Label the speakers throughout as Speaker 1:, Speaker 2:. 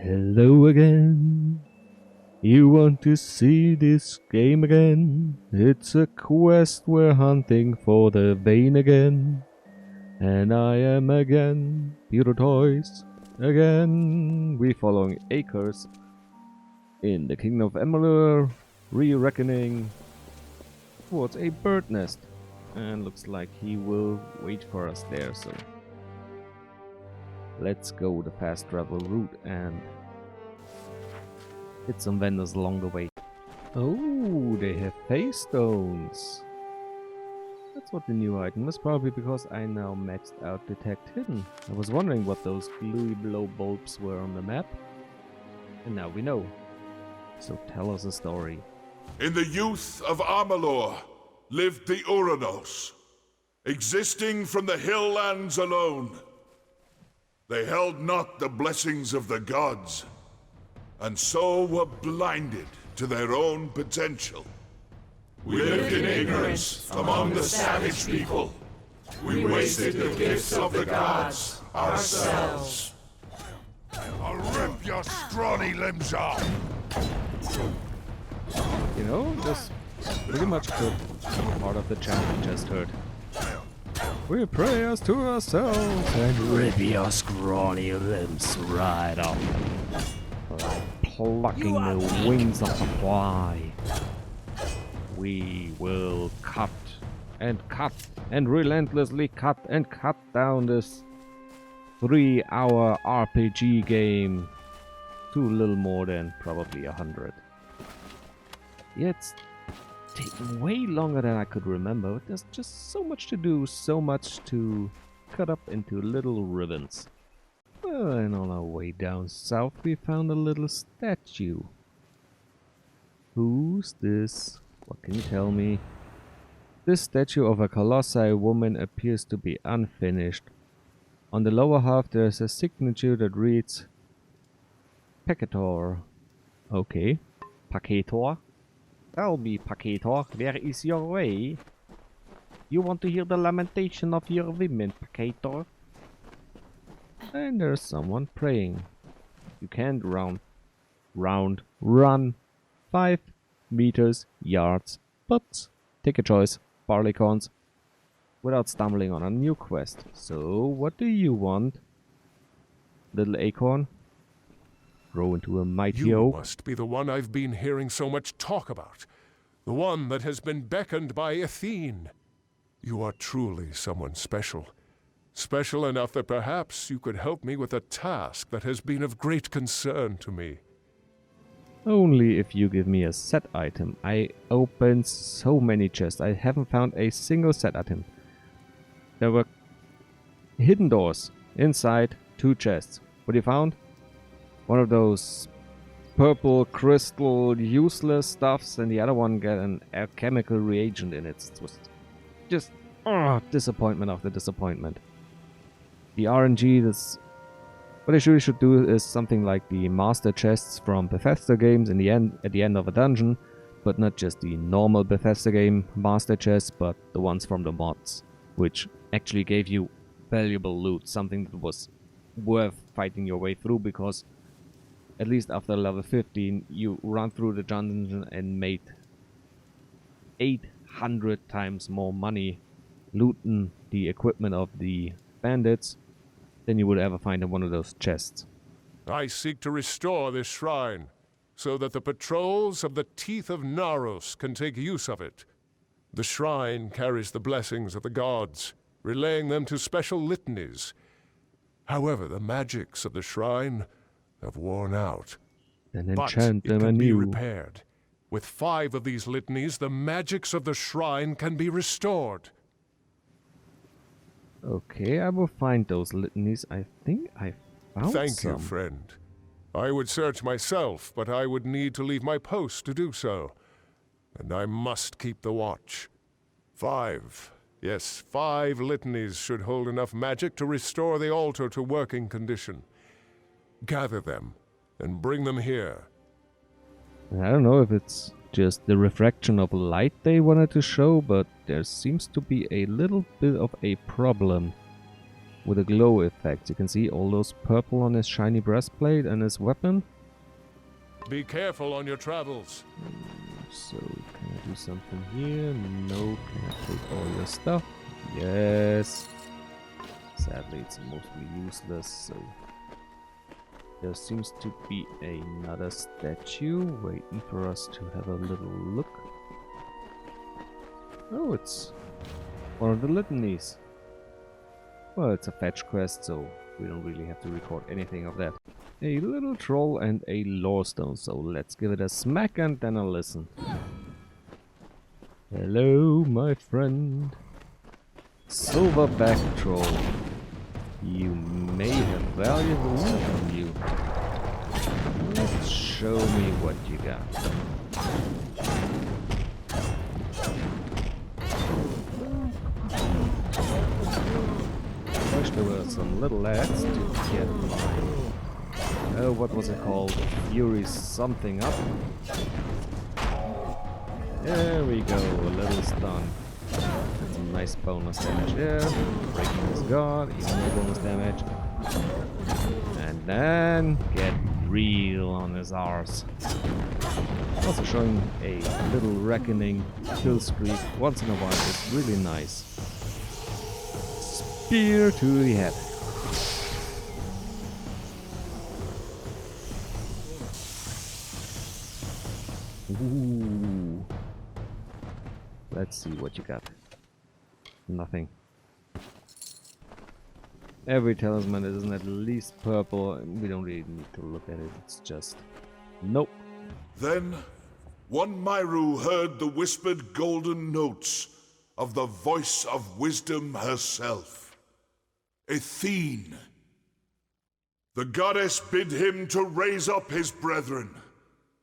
Speaker 1: Hello again. You want to see this game again? It's a quest, we're hunting for the vein again. And I am again, Piroteus. Again, we following Acres in the kingdom of Amalur, re-reckoning towards a bird nest. And looks like he will wait for us there, so let's go the fast travel route and hit some vendors along the way. Oh, they have face stones. That's what the new item is, probably because I now maxed out Detect Hidden. I was wondering what those gluey blow bulbs were on the map. And now we know. So tell us a story.
Speaker 2: In the youth of Amalur lived the Uranos, existing from the hill lands alone. They held not the blessings of the gods, and so were blinded to their own potential. We lived in ignorance among the savage people. We wasted the gifts of the gods ourselves. I'll rip your scrawny limbs off!
Speaker 1: You know, this pretty much could be part of the chant we just heard. We pray us to ourselves and rip your scrawny limbs right off. Like plucking the wings of the fly. We will cut and relentlessly cut down this 3-hour RPG game to a little more than probably 100. Yeah, it's taking way longer than I could remember. There's just so much to do, so much to cut up into little ribbons. Well, and on our way down south we found a little statue. Who's this? What can you tell me? This statue of a colossi woman appears to be unfinished. On the lower half there is a signature that reads Peccator. Okay. Paccator? Tell me, Paccator, where is your way? You want to hear the lamentation of your women, Paccator? And there's someone praying. You can't run 5 meters, yards, but take a choice, barleycorns, without stumbling on a new quest. So, what do you want, little acorn? Grow into a mighty
Speaker 3: You
Speaker 1: oak.
Speaker 3: must be the one I've been hearing so much talk about. The one that has been beckoned by Athene. You are truly someone special. Special enough that perhaps you could help me with a task that has been of great concern to me.
Speaker 1: Only if you give me a set item. I opened so many chests. I haven't found a single set item. There were hidden doors inside 2 chests. What you found? One of those purple crystal useless stuffs, and the other one got an alchemical reagent in it. It was just disappointment after disappointment. The RNG, what they really should do is something like the master chests from Bethesda games at the end of a dungeon, but not just the normal Bethesda game master chests, but the ones from the mods, which actually gave you valuable loot, something that was worth fighting your way through, because at least after level 15 you run through the dungeon and made 800 times more money looting the equipment of the bandits than you would ever find in one of those chests.
Speaker 3: I seek to restore this shrine, so that the patrols of the Teeth of Naros can take use of it. The shrine carries the blessings of the gods, relaying them to special litanies. However, the magics of the shrine have worn out.
Speaker 1: Then
Speaker 3: But
Speaker 1: enchant
Speaker 3: it
Speaker 1: them
Speaker 3: can be
Speaker 1: anew.
Speaker 3: repaired. With 5 of these litanies, the magics of the shrine can be restored.
Speaker 1: Okay, I will find those litanies. I think I found
Speaker 3: Thank
Speaker 1: some.
Speaker 3: you, friend. I would search myself, but I would need to leave my post to do so. And I must keep the watch. 5. Yes, 5 litanies should hold enough magic to restore the altar to working condition. Gather them, and bring them here.
Speaker 1: I don't know if it's just the refraction of light they wanted to show, but there seems to be a little bit of a problem. with a glow effect. You can see all those purple on his shiny breastplate and his weapon.
Speaker 3: Be careful on your travels.
Speaker 1: So, can I do something here? No. Can I take all your stuff? Yes. Sadly, it's mostly useless, so... There seems to be another statue waiting for us to have a little look. Oh, it's one of the litanies. Well, it's a fetch quest, so we don't really have to record anything of that. A little troll and a lore stone, so let's give it a smack and then a listen. Hello, my friend. Silverback troll. You may have valuable loot on you. Let's show me what you got. Wish there were some little lads to get my... what was it called? Fury something up. There we go, a little stun. That's a nice bonus damage there. Breaking his guard, even more bonus damage. And then get real on his arse. Also showing a little reckoning kill streak once in a while is really nice. Spear to the head. Ooh. Let's see what you got. Nothing. Every talisman isn't at least purple, and we don't really need to look at it. It's just... Nope.
Speaker 2: Then, one Myru heard the whispered golden notes of the voice of wisdom herself. Athene. The goddess bid him to raise up his brethren,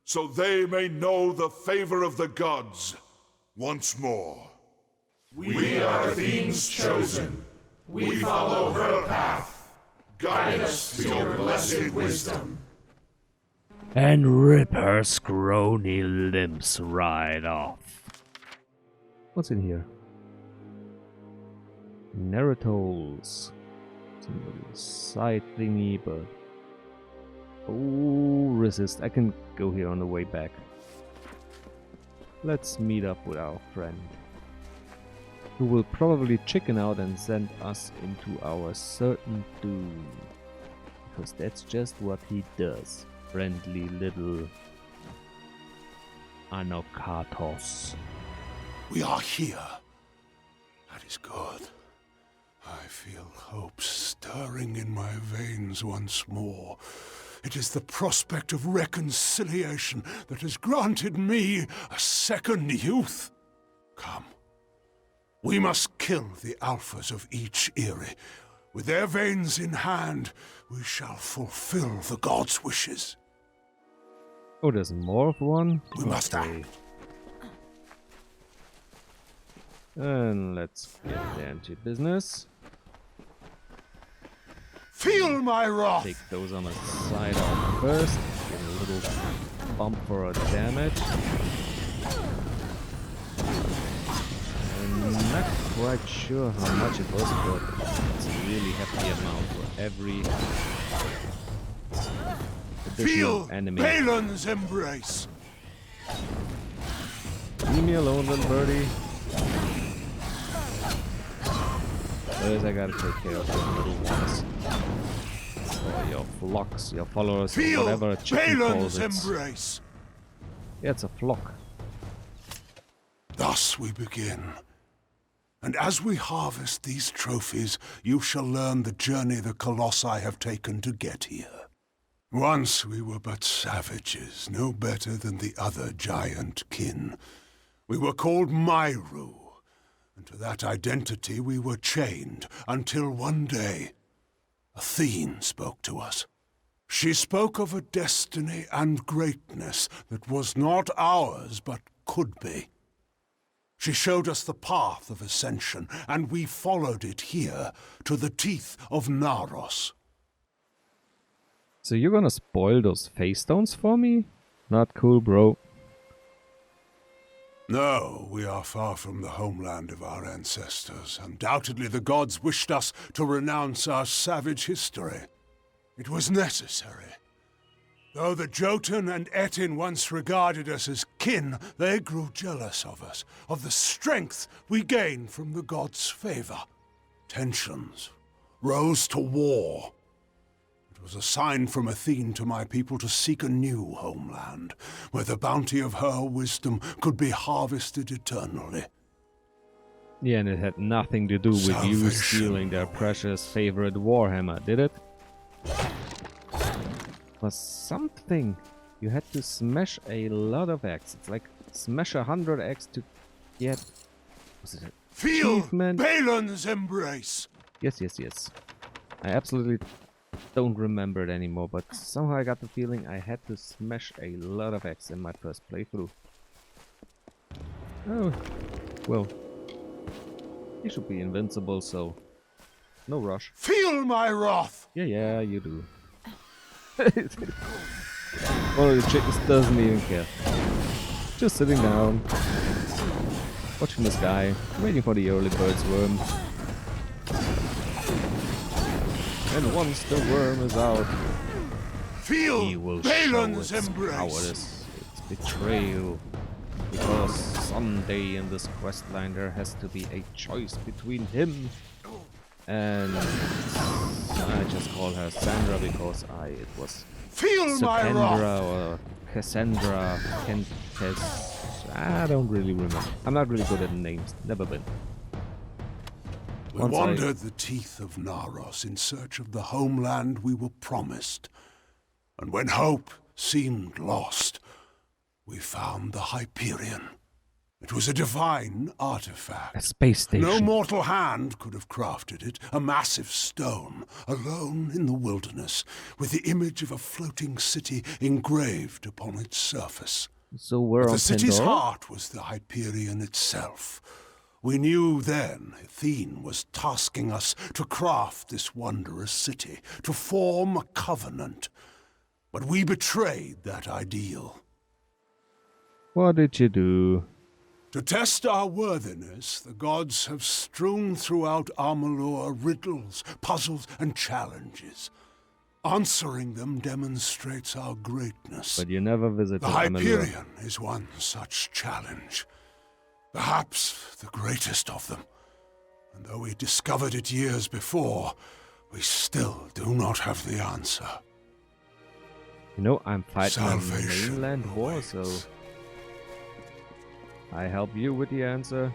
Speaker 2: so they may know the favor of the gods once more.
Speaker 4: We are Athene's chosen. We follow her path. Guide us to your blessed wisdom.
Speaker 1: And rip her scrawny limbs right off. What's in here? Narratoles. Some little side thingy, but... Oh, resist. I can go here on the way back. Let's meet up with our friend, who will probably chicken out and send us into our certain doom. Because that's just what he does. Friendly little Anokatos.
Speaker 5: We are here. That is good. I feel hope stirring in my veins once more. It is the prospect of reconciliation that has granted me a second youth. Come. We must kill the alphas of each Eyrie. With their veins in hand, we shall fulfill the gods' wishes.
Speaker 1: Oh, there's more of one?
Speaker 5: We must act.
Speaker 1: And let's get down to business.
Speaker 5: Feel my wrath!
Speaker 1: Take those on the side off first. Give a little bump for our damage. I'm not quite sure how much it was, but it's a really hefty amount for every additional enemy.
Speaker 5: Balin's embrace!
Speaker 1: Leave me alone, little birdie. First, I gotta take care of the little ones. Or your flocks, your followers, or whatever a chicken calls it.
Speaker 5: Embrace.
Speaker 1: Yeah, it's a flock.
Speaker 5: Thus we begin. And as we harvest these trophies, you shall learn the journey the Colossi have taken to get here. Once we were but savages, no better than the other giant kin. We were called Myru, and to that identity we were chained until one day Athene spoke to us. She spoke of a destiny and greatness that was not ours, but could be. She showed us the path of ascension, and we followed it here, to the teeth of Naros.
Speaker 1: So you're gonna spoil those face stones for me? Not cool, bro.
Speaker 5: No, we are far from the homeland of our ancestors. Undoubtedly the gods wished us to renounce our savage history. It was necessary. Though the Jotun and Etin once regarded us as kin, they grew jealous of us, of the strength we gained from the gods' favor. Tensions rose to war. It was a sign from Athene to my people to seek a new homeland, where the bounty of her wisdom could be harvested eternally.
Speaker 1: Yeah, and it had nothing to do with you
Speaker 5: Salvation
Speaker 1: stealing their precious favorite warhammer, did it? For something, you had to smash a lot of eggs. It's like smash 100 eggs to get... Was it an
Speaker 5: Feel
Speaker 1: achievement?
Speaker 5: Balin's embrace!
Speaker 1: Yes. I absolutely don't remember it anymore, but somehow I got the feeling I had to smash a lot of eggs in my first playthrough. Oh, well. He should be invincible, so no rush.
Speaker 5: Feel my wrath!
Speaker 1: Yeah, you do. One of the chickens doesn't even care. Just sitting down, watching the sky, waiting for the early bird's worm. And once the worm is out,
Speaker 5: Feel
Speaker 1: he will show
Speaker 5: Balin's
Speaker 1: its
Speaker 5: embrace!
Speaker 1: cowardice, its betrayal. Because someday in this questline there has to be a choice between him and... I just call her Sandra because it was
Speaker 5: Feel my wrath!
Speaker 1: Sandra or Cassandra, I don't really remember. I'm not really good at names, never been.
Speaker 5: We
Speaker 1: Once
Speaker 5: wandered the teeth of Naros in search of the homeland we were promised. And when hope seemed lost, we found the Hyperion. It was a divine artifact.
Speaker 1: A space station.
Speaker 5: No mortal hand could have crafted it. A massive stone, alone in the wilderness, with the image of a floating city engraved upon its surface.
Speaker 1: So we're
Speaker 5: But
Speaker 1: on
Speaker 5: the city's
Speaker 1: Pandora?
Speaker 5: heart was the Hyperion itself. We knew then Athene was tasking us to craft this wondrous city, to form a covenant. But we betrayed that ideal.
Speaker 1: What did you do?
Speaker 5: To test our worthiness, the gods have strewn throughout Amalur riddles, puzzles, and challenges. Answering them demonstrates our greatness.
Speaker 1: But you never visited
Speaker 5: The
Speaker 1: Amalur.
Speaker 5: Hyperion is one such challenge. Perhaps the greatest of them. And though we discovered it years before, we still do not have the answer.
Speaker 1: You know, I'm fighting a
Speaker 5: Salvation
Speaker 1: mainland war, so...
Speaker 5: awaits.
Speaker 1: I help you with the answer.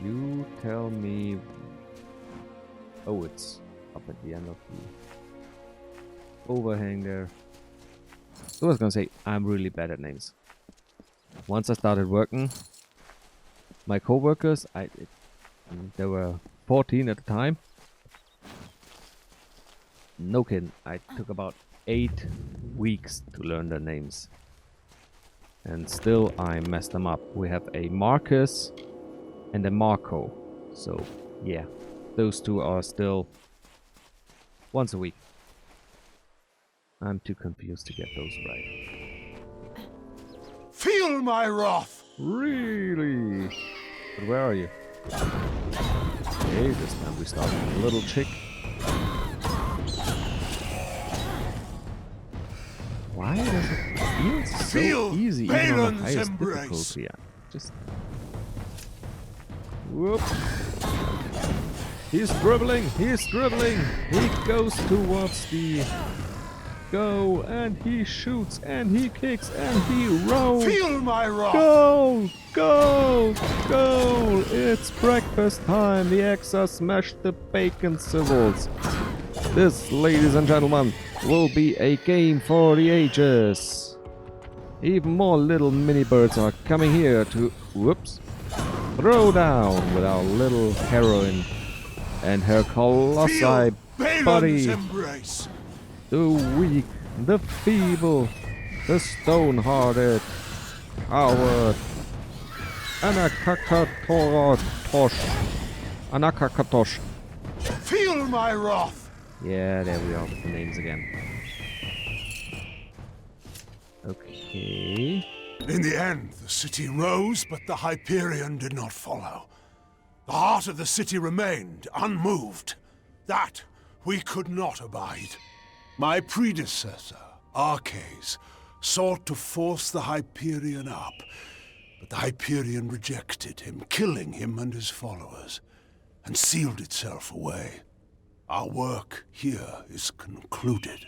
Speaker 1: You tell me... Oh, it's up at the end of the overhang there. So I was gonna say, I'm really bad at names. Once I started working, my co-workers, there were 14 at the time. No kidding, I took about 8 weeks to learn their names. And still I messed them up. We have a Marcus and a Marco. So, yeah. Those two are still once a week. I'm too confused to get those right.
Speaker 5: Feel my wrath!
Speaker 1: Really? But where are you? Okay, this time we start with a little chick. Why does it feel so
Speaker 5: Feel
Speaker 1: easy even on
Speaker 5: Balin's
Speaker 1: the highest
Speaker 5: embrace.
Speaker 1: difficulty? Yeah, just... Whoop! He's dribbling! He's dribbling! He goes towards the goal and he shoots and he kicks and he rolls!
Speaker 5: Feel my wrath!
Speaker 1: Goal! Goal! Goal! It's breakfast time! The eggs are smashed, the bacon sizzles! This, ladies and gentlemen, will be a game for the ages! Even more little mini birds are coming here to, whoops, throw down with our little heroine and her colossi
Speaker 5: Feel Balin's
Speaker 1: body.
Speaker 5: embrace!
Speaker 1: The weak, the feeble, the stone-hearted, coward, Anakakatosh.
Speaker 5: Feel my wrath!
Speaker 1: Yeah, there we are with the names again. Okay.
Speaker 5: In the end, the city rose, but the Hyperion did not follow. The heart of the city remained unmoved. That we could not abide. My predecessor, Arches, sought to force the Hyperion up, but the Hyperion rejected him, killing him and his followers, and sealed itself away. Our work here is concluded.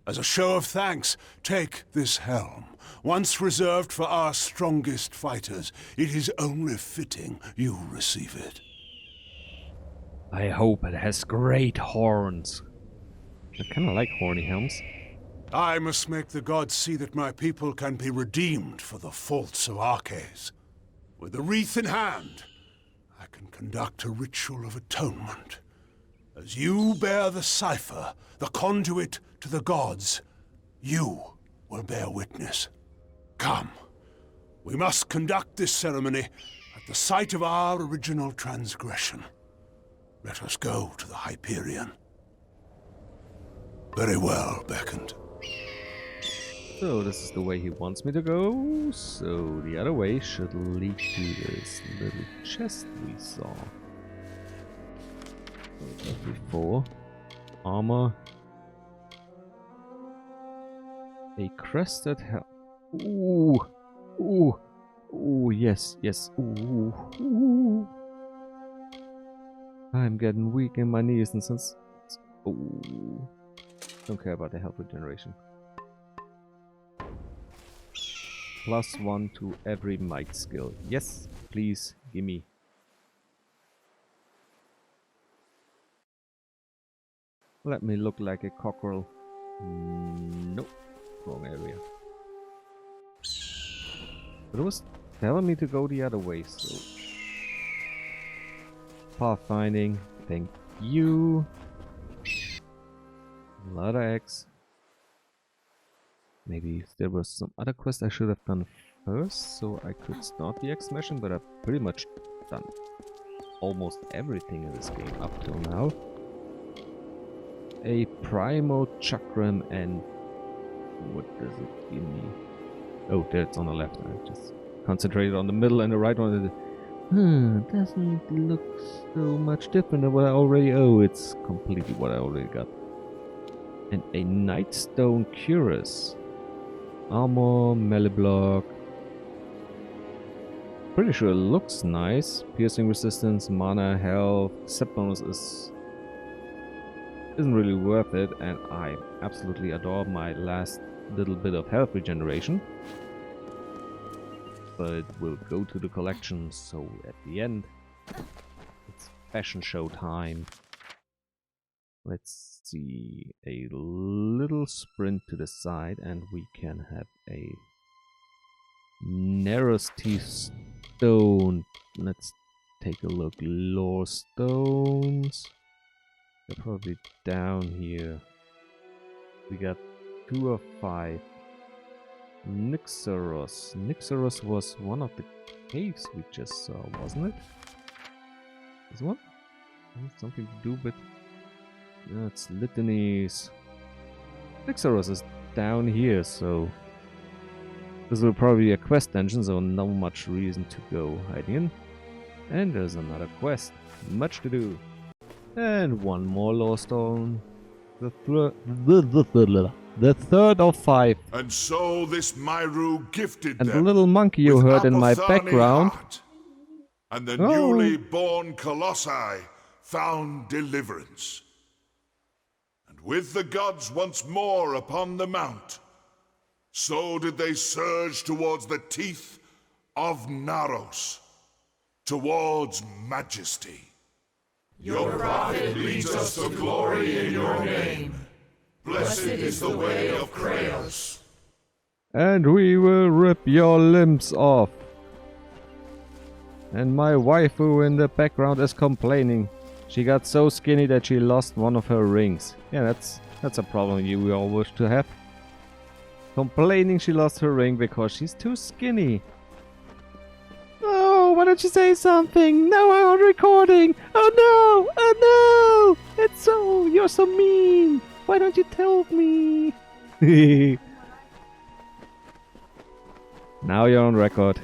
Speaker 5: As a show of thanks, take this helm. Once reserved for our strongest fighters, it is only fitting you receive it.
Speaker 1: I hope it has great horns. I kinda like horny helms.
Speaker 5: I must make the gods see that my people can be redeemed for the faults of Arches. With the wreath in hand, I can conduct a ritual of atonement. As you bear the cipher, the conduit to the gods, you will bear witness. Come, we must conduct this ceremony at the site of our original transgression. Let us go to the Hyperion. Very well, Beckoned.
Speaker 1: So this is the way he wants me to go. So the other way should lead to this little chest we saw. Before. Armor. A crested helm. Ooh. Ooh. Ooh, yes, yes. Ooh. Ooh. I'm getting weak in my knees and since... Ooh. Don't care about the health regeneration. +1 to every might skill. Yes, please, gimme. Let me look like a cockerel. Nope, wrong area. But it was telling me to go the other way, so... Pathfinding, thank you. Ladder X. Maybe there was some other quest I should have done first, so I could start the X mission, but I've pretty much done almost everything in this game up till now. A primal chakram and what does it give me? Oh, there it's on the left. I just concentrated on the middle and the right one. Doesn't look so much different than what I already... Oh, it's completely what I already got. And a Nightstone Cuirass. Armor, melee block. Pretty sure it looks nice. Piercing resistance, mana, health. Set bonus isn't really worth it, and I absolutely adore my last little bit of health regeneration. But it will go to the collection, so at the end, it's fashion show time. Let's see, a little sprint to the side and we can have a Narrow's Teeth stone. Let's take a look. Lore stones. They're probably down here. We got 2 of 5. Nyxoros. Nyxoros was one of the caves we just saw, wasn't it? This one? Something to do with... No, it's litanies. Nyxoros is down here, so... This will probably be a quest engine, so not much reason to go hiding in. And there's another quest. Much to do. And one more lore stone. The third of 5.
Speaker 2: And so this Myru gifted
Speaker 1: and
Speaker 2: them
Speaker 1: the little monkey you
Speaker 2: with
Speaker 1: heard in my
Speaker 2: Apothani
Speaker 1: background.
Speaker 2: heart. And the newly born Colossi found deliverance. And with the gods once more upon the mount, so did they surge towards the teeth of Naros, towards majesty.
Speaker 4: Your prophet leads us to glory in your name. Blessed is the way of Kratos.
Speaker 1: And we will rip your limbs off. And my waifu in the background is complaining. She got so skinny that she lost one of her rings. Yeah, that's a problem we all wish to have. Complaining she lost her ring because she's too skinny. Oh, why don't you say something? Now I'm on recording. Oh no! Oh no! It's so... You're so mean. Why don't you tell me? Now you're on record.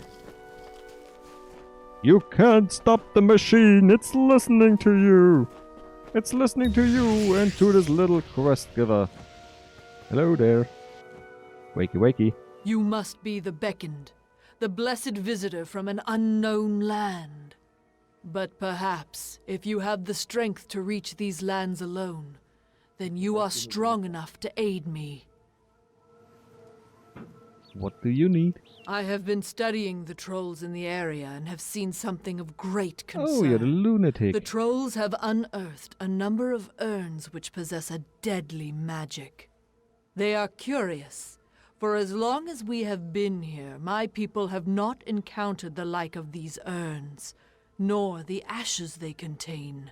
Speaker 1: You can't stop the machine. It's listening to you. It's listening to you and to this little quest giver. Hello there. Wakey wakey.
Speaker 6: You must be the beckoned, the blessed visitor from an unknown land. But perhaps, if you have the strength to reach these lands alone, then you are strong enough to aid me.
Speaker 1: What do you need?
Speaker 6: I have been studying the trolls in the area and have seen something of great concern.
Speaker 1: Oh, you're the lunatic.
Speaker 6: The trolls have unearthed a number of urns which possess a deadly magic. They are curious, for as long as we have been here, my people have not encountered the like of these urns, nor the ashes they contain.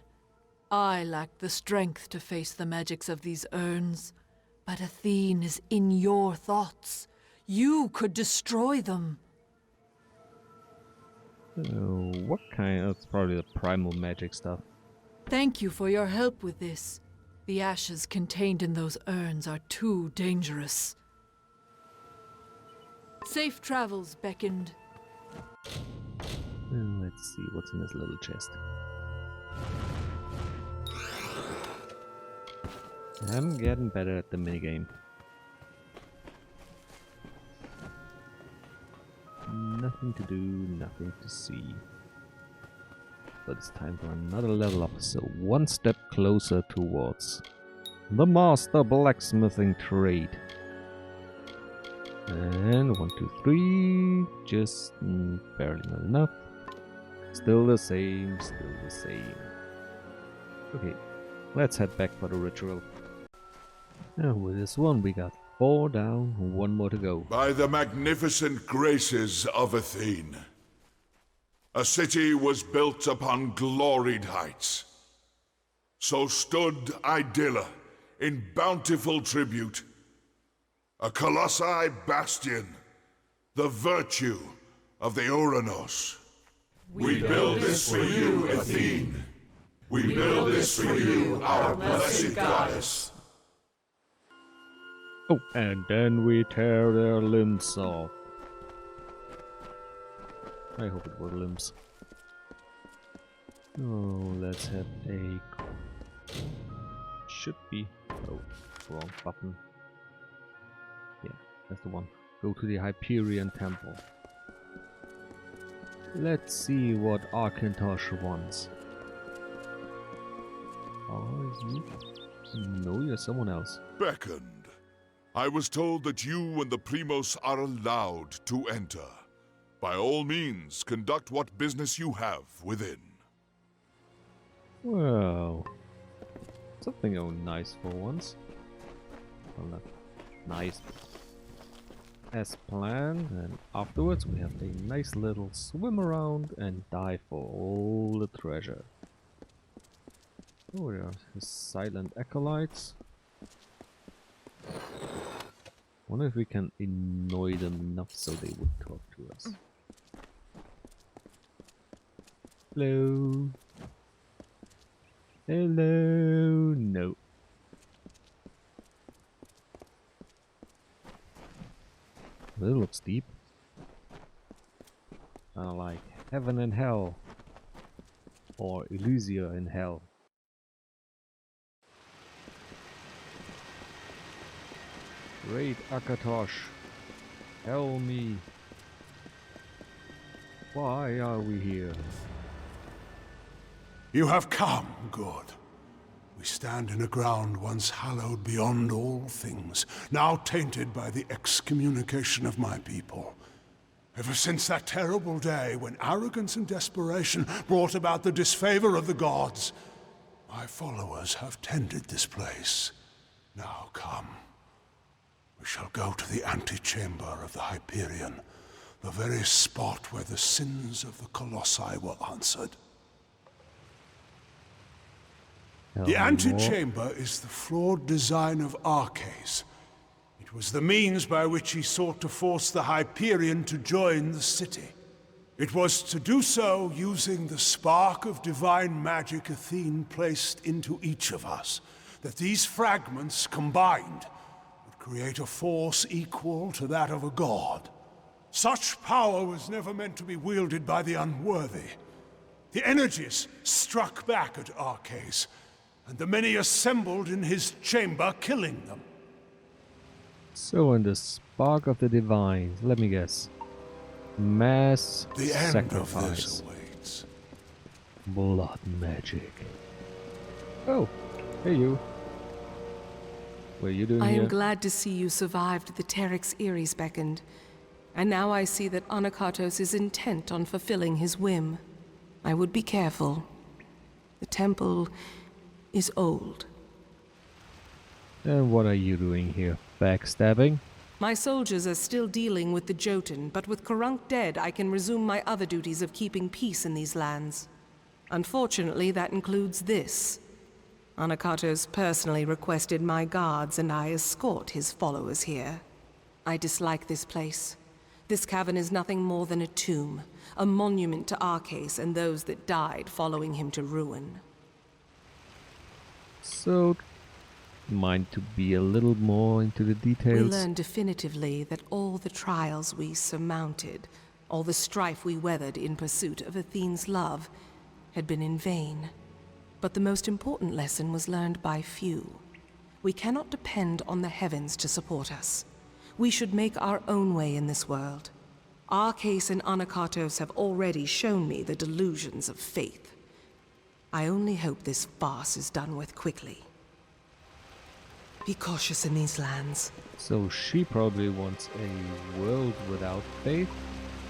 Speaker 6: I lack the strength to face the magics of these urns, but Athene is in your thoughts. You could destroy them.
Speaker 1: What kind? That's probably the primal magic stuff.
Speaker 6: Thank you for your help with this. The ashes contained in those urns are too dangerous. Safe travels, beckoned.
Speaker 1: Let's see what's in this little chest. I'm getting better at the minigame. Nothing to do, nothing to see. But it's time for another level up, so one step closer towards the master blacksmithing trade. And 1, 2, 3, just barely not enough. Still the same, still the same. Okay, let's head back for the ritual. And with this one we got 4 down, 1 more to go.
Speaker 2: By the magnificent graces of Athene, a city was built upon gloried heights. So stood Idylla in bountiful tribute, a colossi bastion, the virtue of the Uranos.
Speaker 4: We build this for you, Athene. We build this for you, our blessed goddess.
Speaker 1: Oh, and then we tear their limbs off. I hope it were limbs. Oh, let's have a... Should be... Oh, wrong button. Yeah, that's the one. Go to the Hyperion Temple. Let's see what Arkantosh wants. Oh, is you? No, you're someone else.
Speaker 2: Beckoned. I was told that you and the Primos are allowed to enter. By all means, conduct what business you have within.
Speaker 1: Well, something nice for once. Well, not nice, but as planned. And afterwards, we have a nice little swim around and dive for all the treasure. Oh, there are his silent acolytes. Wonder if we can annoy them enough so they would talk to us. Hello. Hello. No. That looks deep. Like heaven and hell. Or Elysia in hell. Great Akatosh, tell me, why are we here?
Speaker 5: You have come, good. We stand in a ground once hallowed beyond all things, now tainted by the excommunication of my people. Ever since that terrible day when arrogance and desperation brought about the disfavor of the gods, my followers have tended this place. Now come. We shall go to the antechamber of the Hyperion, the very spot where the sins of the Colossi were answered. The antechamber is the flawed design of Arches. It was the means by which he sought to force the Hyperion to join the city. It was to do so using the spark of divine magic Athene placed into each of us, that these fragments combined create a force equal to that of a god. Such power was never meant to be wielded by the unworthy. The energies struck back at Arcase, and the many assembled in his chamber, killing them.
Speaker 1: So in the spark of the divine, let me guess. Mass
Speaker 5: The end
Speaker 1: sacrifice.
Speaker 5: of this awaits.
Speaker 1: Blood magic. Oh, hey you. What are you doing
Speaker 7: I
Speaker 1: here?
Speaker 7: am glad to see you survived the Terex Eries beckoned. And now I see that Anakatos is intent on fulfilling his whim. I would be careful. The temple is old.
Speaker 1: And what are you doing here? Backstabbing?
Speaker 7: My soldiers are still dealing with the Jotun, but with Karunk dead, I can resume my other duties of keeping peace in these lands. Unfortunately, that includes this. Anakatos personally requested my guards, and I escort his followers here. I dislike this place. This cavern is nothing more than a tomb, a monument to Arcase and those that died following him to ruin.
Speaker 1: So, mind to be a little more into the
Speaker 7: We
Speaker 1: details.
Speaker 7: learned definitively that all the trials we surmounted, all the strife we weathered in pursuit of Athene's love, had been in vain. But the most important lesson was learned by few. We cannot depend on the heavens to support us. We should make our own way in this world. Arcase and Anakatos have already shown me the delusions of faith. I only hope this farce is done with quickly. Be cautious in these lands.
Speaker 1: So she probably wants a world without faith.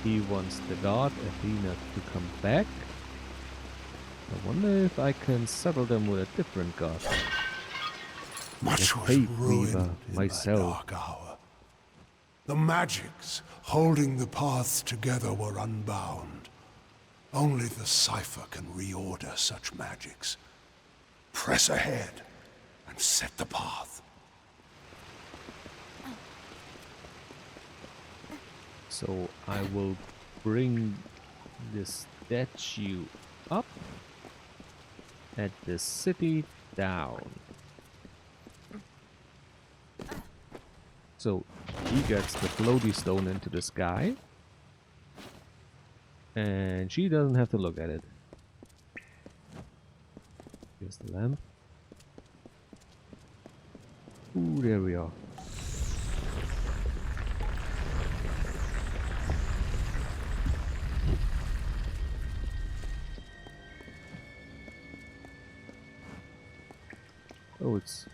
Speaker 1: He wants the god Athena to come back. I wonder if I can settle them with a different god.
Speaker 5: Much
Speaker 1: The
Speaker 5: was
Speaker 1: Fate
Speaker 5: ruined
Speaker 1: Weaver,
Speaker 5: in
Speaker 1: myself.
Speaker 5: that dark hour. The magics holding the paths together were unbound. Only the cipher can reorder such magics. Press ahead and set the path.
Speaker 1: So I will bring this statue up and the city down. So he gets the floaty stone into the sky. And she doesn't have to look at it. Here's the lamp. Ooh, there we are. Oh, it's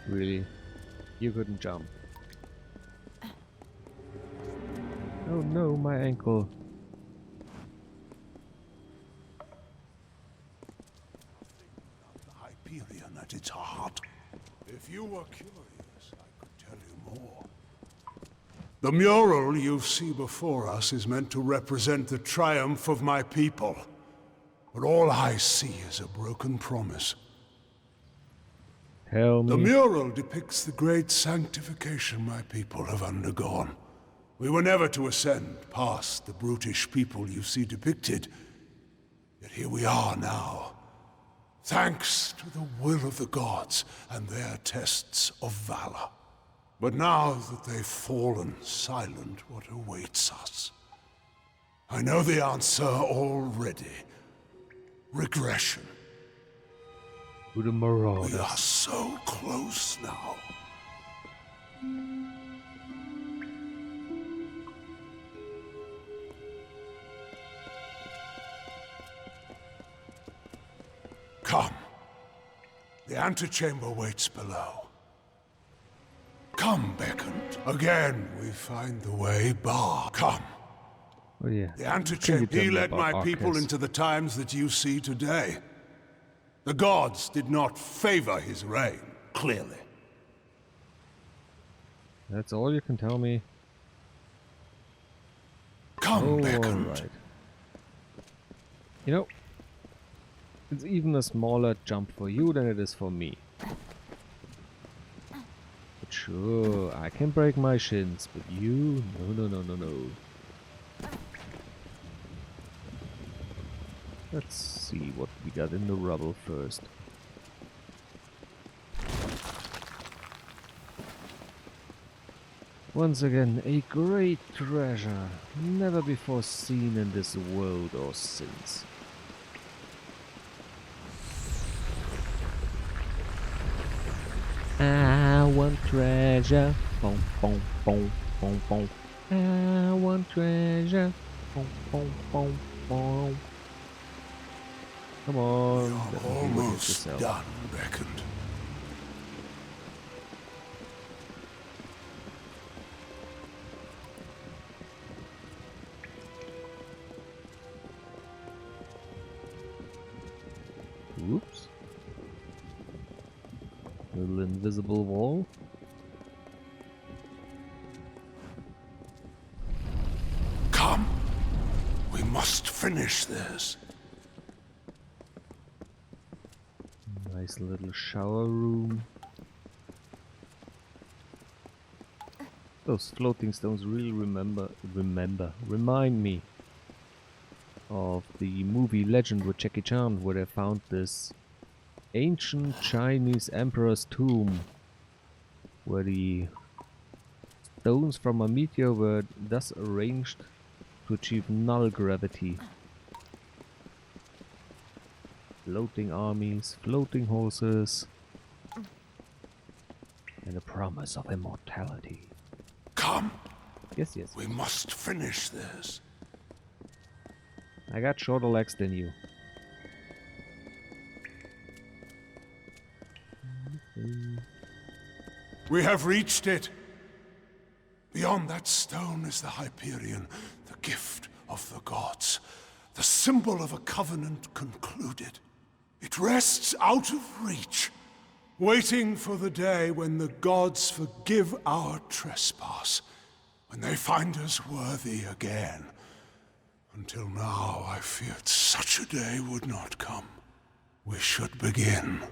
Speaker 1: really... You couldn't jump. Oh no, my ankle.
Speaker 5: The Hyperion at its heart. If you were curious, I could tell you more. The mural you see before us is meant to represent the triumph of my people. But all I see is a broken promise.
Speaker 1: Tell me.
Speaker 5: The mural depicts the great sanctification my people have undergone. We were never to ascend past the brutish people you see depicted. Yet here we are now. Thanks to the will of the gods and their tests of valor. But now that they've fallen silent, what awaits us? I know the answer already. Regression.
Speaker 1: To the
Speaker 5: We
Speaker 1: Marauders.
Speaker 5: are so close now. Come. The antechamber waits below. Come, beckoned. Again, we find the way barred. Come.
Speaker 1: Oh yeah.
Speaker 5: The
Speaker 1: Can you
Speaker 5: antechamber.
Speaker 1: tell
Speaker 5: He
Speaker 1: me
Speaker 5: led
Speaker 1: about
Speaker 5: my people
Speaker 1: Arcas?
Speaker 5: into the times that you see today. The gods did not favor his reign, clearly.
Speaker 1: That's all you can tell me?
Speaker 5: Come,
Speaker 1: Oh,
Speaker 5: beckoned.
Speaker 1: alright. You know, it's even a smaller jump for you than it is for me. But sure, I can break my shins, but you? No. Let's see what we got in the rubble first. Once again, a great treasure, never before seen in this world or since. I want treasure, boom, boom, boom, boom, boom. I want treasure, boom, boom, boom, boom. Come on,
Speaker 5: You're
Speaker 1: let me hear what you have to
Speaker 5: almost
Speaker 1: sell.
Speaker 5: done, Beckoned.
Speaker 1: Oops. Little invisible wall.
Speaker 5: Come. We must finish this.
Speaker 1: Nice little shower room. Those floating stones really remind me of the movie Legend with Jackie Chan, where they found this ancient Chinese emperor's tomb, where the stones from a meteor were thus arranged to achieve null gravity. Floating armies, floating horses, and a promise of immortality.
Speaker 5: Come.
Speaker 1: Yes, yes.
Speaker 5: We must finish this.
Speaker 1: I got shorter legs than you.
Speaker 5: We have reached it. Beyond that stone is the Hyperion, the gift of the gods, the symbol of a covenant concluded. It rests out of reach, waiting for the day when the gods forgive our trespass, when they find us worthy again. Until now, I feared such a day would not come. We should begin.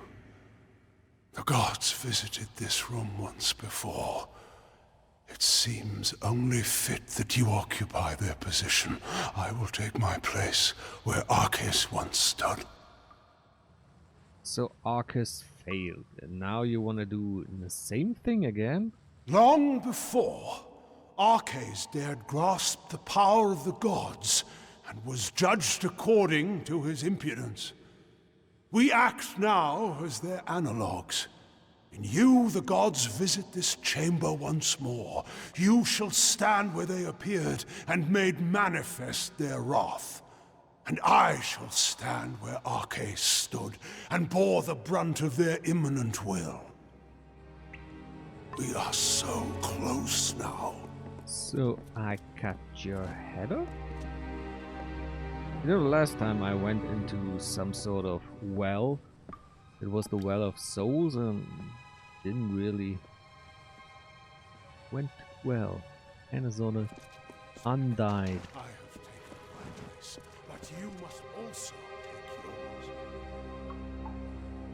Speaker 5: The gods visited this room once before. It seems only fit that you occupy their position. I will take my place where Arceus once stood.
Speaker 1: So Arceus failed, and now you want to do the same thing again?
Speaker 5: Long before, Arceus dared grasp the power of the gods and was judged according to his impudence. We act now as their analogues. In you, the gods visit this chamber once more. You shall stand where they appeared and made manifest their wrath. And I shall stand where Arceus stood and bore the brunt of their imminent will. We are so close now.
Speaker 1: So I cut your head off? You know, the last time I went into some sort of well, it was the Well of Souls, and didn't really went well. Anazona undied.
Speaker 5: I have taken my place, but you must also take yours.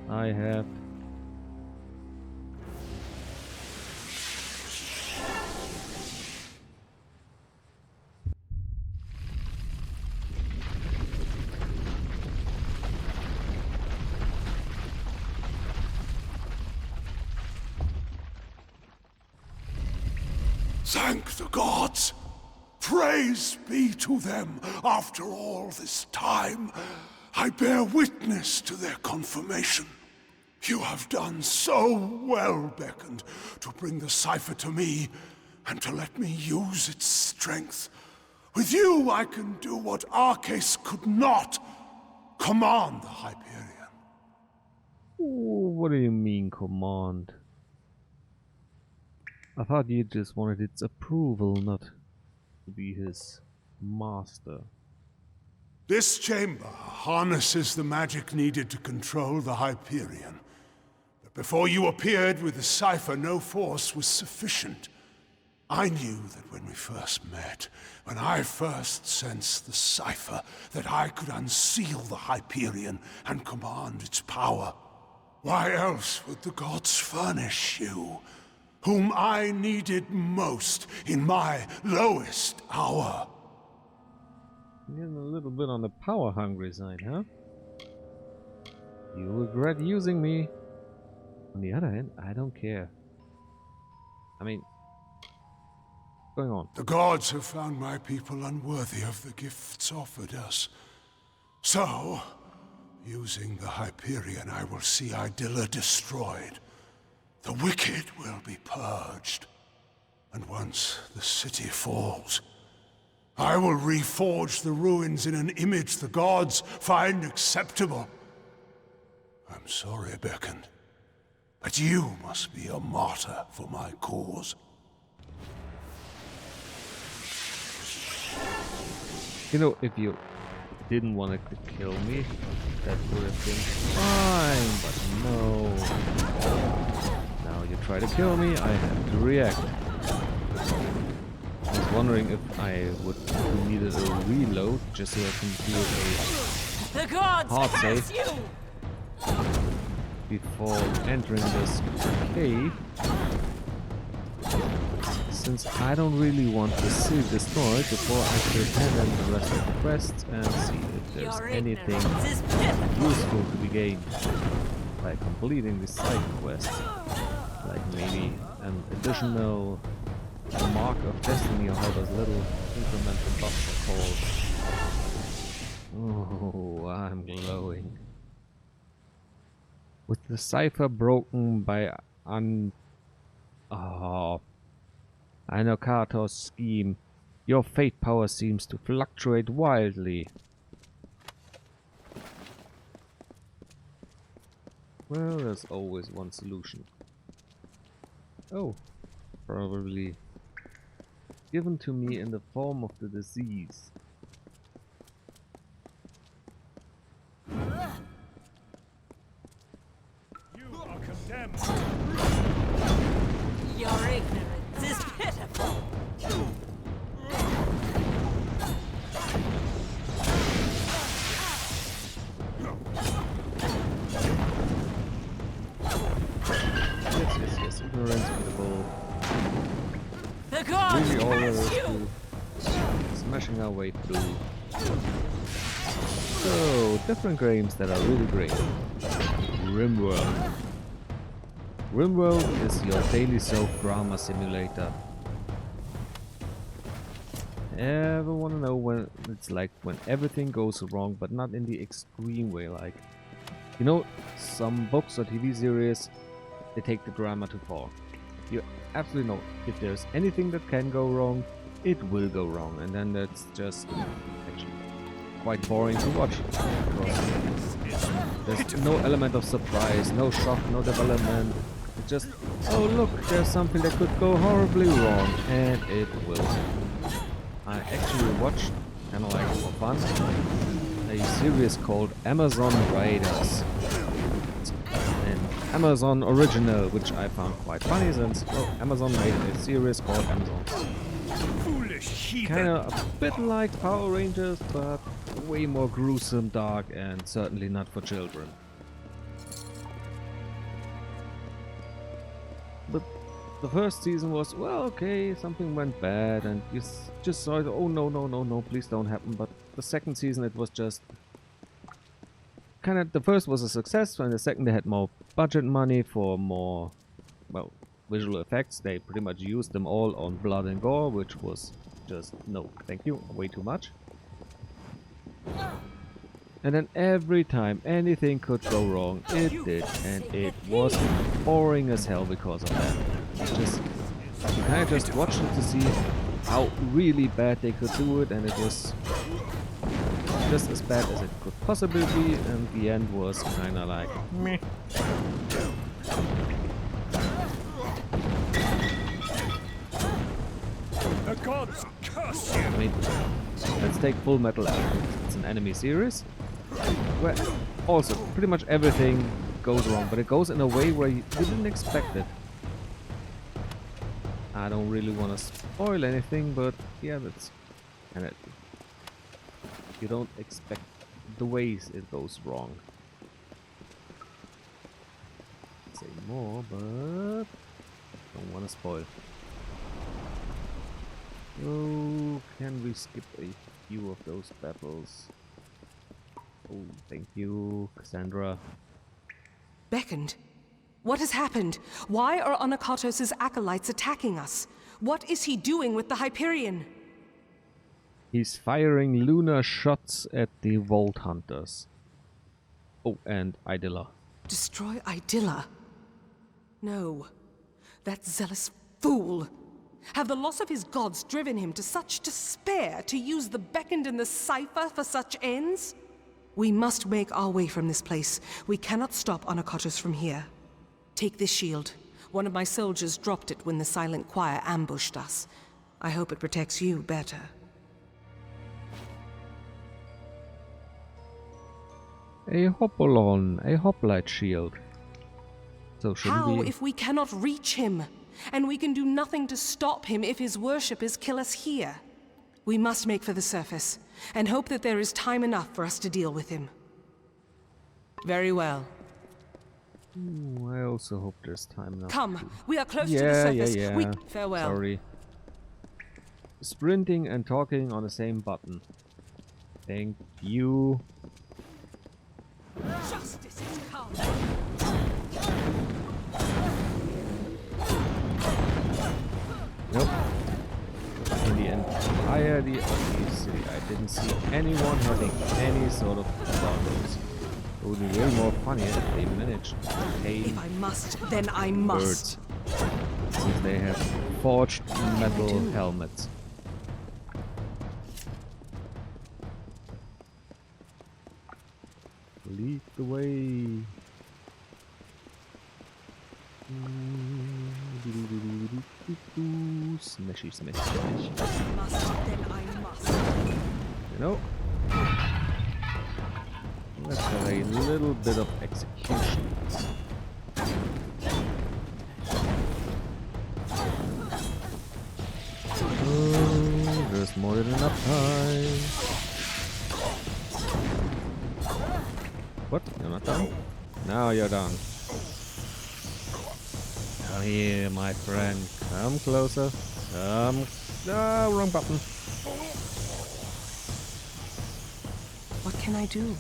Speaker 1: I have.
Speaker 5: Thank the gods! Praise be to them after all this time. I bear witness to their confirmation. You have done so well, Beckoned, to bring the cipher to me and to let me use its strength. With you, I can do what Arceus could not. Command the Hyperion.
Speaker 1: Ooh, what do you mean, command? I thought you just wanted its approval, not to be his master.
Speaker 5: This chamber harnesses the magic needed to control the Hyperion. But before you appeared with the cipher, no force was sufficient. I knew that when we first met, when I first sensed the cipher, that I could unseal the Hyperion and command its power. Why else would the gods furnish you, whom I needed most in my lowest hour?
Speaker 1: Getting a little bit on the power-hungry side, huh? You regret using me. On the other hand, I don't care. I mean, going on?
Speaker 5: The gods have found my people unworthy of the gifts offered us. So, using the Hyperion, I will see Idilla destroyed. The wicked will be purged. And once the city falls, I will reforge the ruins in an image the gods find acceptable. I'm sorry, Beckon, but you must be a martyr for my cause.
Speaker 1: You know, if you didn't want to kill me, that would have been fine, but no. Now you try to kill me, I have to react. I was wondering if I would needed a reload just so I can do
Speaker 6: The gods
Speaker 1: a hard
Speaker 6: curse
Speaker 1: save
Speaker 6: you!
Speaker 1: before entering this cave. Since I don't really want the city destroyed before I could hand in the rest of the quests and see if there's
Speaker 6: Your
Speaker 1: anything
Speaker 6: ignorance is pitiful.
Speaker 1: useful to be gained by completing the side quest. Like maybe an additional mark of destiny, or how those little incremental buffs are called. Oh, I'm glowing. With the cipher broken by Anarchatos' scheme, your fate power seems to fluctuate wildly. Well, there's always one solution. Oh, probably given to me in the form of the disease.
Speaker 4: You are condemned.
Speaker 6: Your ignorance is pitiful.
Speaker 1: Yes, ignorance, pitiful.
Speaker 6: The gods
Speaker 1: Really all there
Speaker 6: curse
Speaker 1: is
Speaker 6: you!
Speaker 1: to smashing our way through. So, different games that are really great. RimWorld. RimWorld is your daily soap drama simulator. Ever wanna know when it's like when everything goes wrong, but not in the extreme way, like, you know, some books or TV series, they take the drama too far. You absolutely know if there's anything that can go wrong, it will go wrong, and then that's just actually quite boring to watch. There's no element of surprise, no shock, no development. It's just, oh look, there's something that could go horribly wrong, and it will. I actually watched, kind of like for fun, a series called Amazon Riders. It's an Amazon original, which I found quite funny since Amazon made a series called Amazon.
Speaker 4: Foolish heathen.
Speaker 1: Kinda a bit like Power Rangers, but way more gruesome, dark, and certainly not for children. But the first season was, well, okay, something went bad, and you just saw it, oh no, please don't happen. But the second season, it was just kinda, the first was a success, and the second they had more budget money for more, well, visual effects. They pretty much used them all on blood and gore, which was just, no, thank you, way too much. And then every time anything could go wrong, it did, and it was boring as hell because of that. You kind of just watched it to see how really bad they could do it, and it was just as bad as it could possibly be, and the end was kind of like meh.
Speaker 4: The gods curse you.
Speaker 1: I mean, let's take Full Metal Alchemist. It's an anime series where also pretty much everything goes wrong, but it goes in a way where you didn't expect it. I don't really want to spoil anything, but yeah, that's kind of, you don't expect the ways it goes wrong. Say more, but don't want to spoil. Oh, can we skip a few of those battles? Oh, thank you, Cassandra.
Speaker 7: Beckoned. What has happened? Why are Anarchatos' acolytes attacking us? What is he doing with the Hyperion?
Speaker 1: He's firing lunar shots at the Vault Hunters. Oh, and Idilla.
Speaker 7: Destroy Idilla? No. That zealous fool. Have the loss of his gods driven him to such despair to use the beckoned and the cipher for such ends? We must make our way from this place. We cannot stop Anakartos from here. Take this shield. One of my soldiers dropped it when the Silent Choir ambushed us. I hope it protects you better.
Speaker 1: A Hopalon, a hoplite shield. So shouldn't
Speaker 7: How
Speaker 1: we...
Speaker 7: if we cannot reach him? And we can do nothing to stop him if his worshippers kill us here. We must make for the surface, and hope that there is time enough for us to deal with him. Very well.
Speaker 1: Ooh, I also hope there's time enough.
Speaker 7: Come, we are close to the surface.
Speaker 1: Yeah.
Speaker 7: Farewell.
Speaker 1: Sorry. Sprinting and talking on the same button. Thank you.
Speaker 7: Justice is come.
Speaker 1: Nope. In the entirety of the city, I didn't see anyone having any sort of problems. It would be way more funny if they managed to tame
Speaker 7: If I must, then I must.
Speaker 1: birds, since they have forged metal helmets. Lead the way. Smashy, smash, smash.
Speaker 7: Must, then I must.
Speaker 1: You know, let's have a little bit of execution. Oh, there's more than enough time. What? You're not done? Now you're done. Come here, my friend. Come closer. Wrong button.
Speaker 7: What can I do?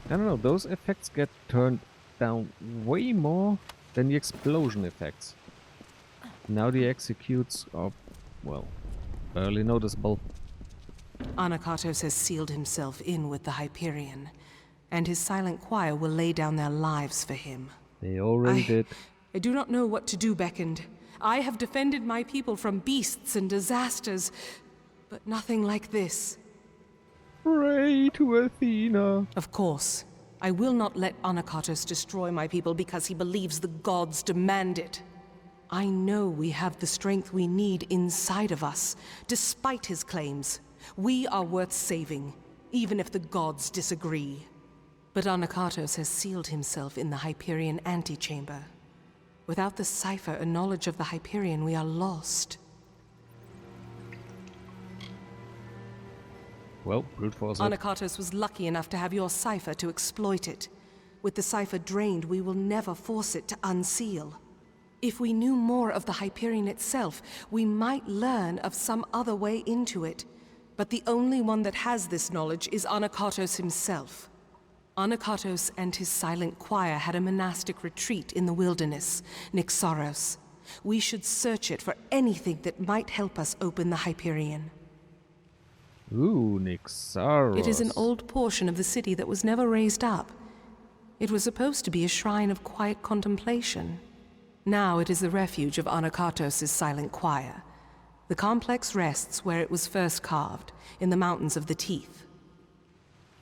Speaker 1: I don't know, those effects get turned down way more than the explosion effects. Now the executes are, well, barely noticeable.
Speaker 7: Anakartos has sealed himself in with the Hyperion, and his Silent Choir will lay down their lives for him.
Speaker 1: They already did.
Speaker 7: I do not know what to do, Beckoned. I have defended my people from beasts and disasters, but nothing like this.
Speaker 1: Pray to Athena.
Speaker 7: Of course, I will not let Anakartos destroy my people because he believes the gods demand it. I know we have the strength we need inside of us, despite his claims. We are worth saving, even if the gods disagree. But Anakartos has sealed himself in the Hyperion antechamber. Without the cipher and knowledge of the Hyperion, we are lost.
Speaker 1: Well, brute force it.
Speaker 7: Anakartos was lucky enough to have your cipher to exploit it. With the cipher drained, we will never force it to unseal. If we knew more of the Hyperion itself, we might learn of some other way into it. But the only one that has this knowledge is Anakartos himself. Anakartos and his Silent Choir had a monastic retreat in the wilderness, Nyxaros. We should search it for anything that might help us open the Hyperion.
Speaker 1: Ooh, Nyxaros.
Speaker 7: It is an old portion of the city that was never raised up. It was supposed to be a shrine of quiet contemplation. Now it is the refuge of Anakartos' Silent Choir. The complex rests where it was first carved, in the Mountains of the Teeth.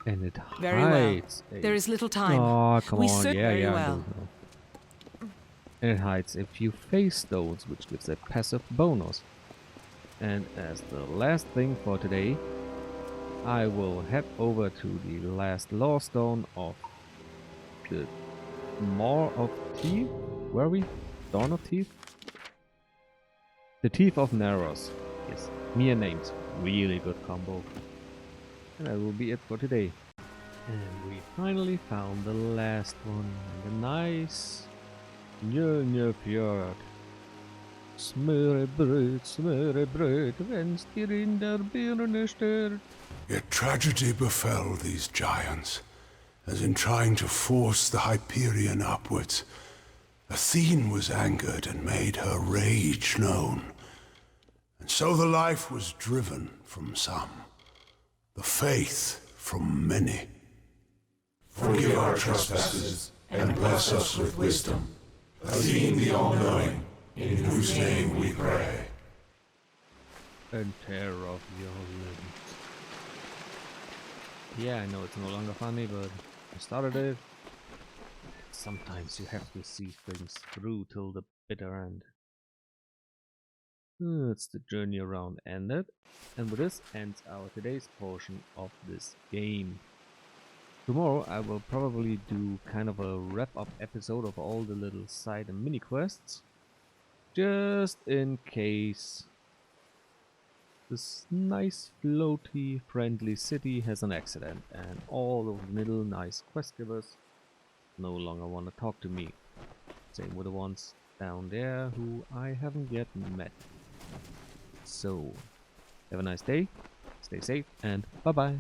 Speaker 1: And it
Speaker 7: Very well.
Speaker 1: hides.
Speaker 7: There is little time.
Speaker 1: Oh, come
Speaker 7: We
Speaker 1: on.
Speaker 7: search
Speaker 1: Yeah,
Speaker 7: very
Speaker 1: yeah, I
Speaker 7: well.
Speaker 1: don't know. And it hides a few phase stones, which gives a passive bonus. And as the last thing for today, I will head over to the last law stone of the Maw of Teeth. Where are we? Dawn of Teeth? The Teeth of Naros. Yes, mere names. Really good combo. And that will be it for today. And we finally found the last one. The nice Njörnjörfjord. Smørrebrød, wenn's dir in der Birne stört.
Speaker 5: Yet tragedy befell these giants, as in trying to force the Hyperion upwards, Athene was angered and made her rage known. And so the life was driven from some, the faith from many.
Speaker 4: Forgive our trespasses, and bless us with wisdom. Athene the all-knowing, in whose name we pray.
Speaker 1: And tear off your limbs. Yeah, I know it's no longer funny, but I started it. Sometimes you have to see things through till the bitter end. It's the journey around ended, and with this ends our today's portion of this game. Tomorrow I will probably do kind of a wrap-up episode of all the little side and mini quests, just in case this nice floaty friendly city has an accident and all those little nice quest givers no longer want to talk to me. Same with the ones down there who I haven't yet met. So, have a nice day, stay safe, and bye bye.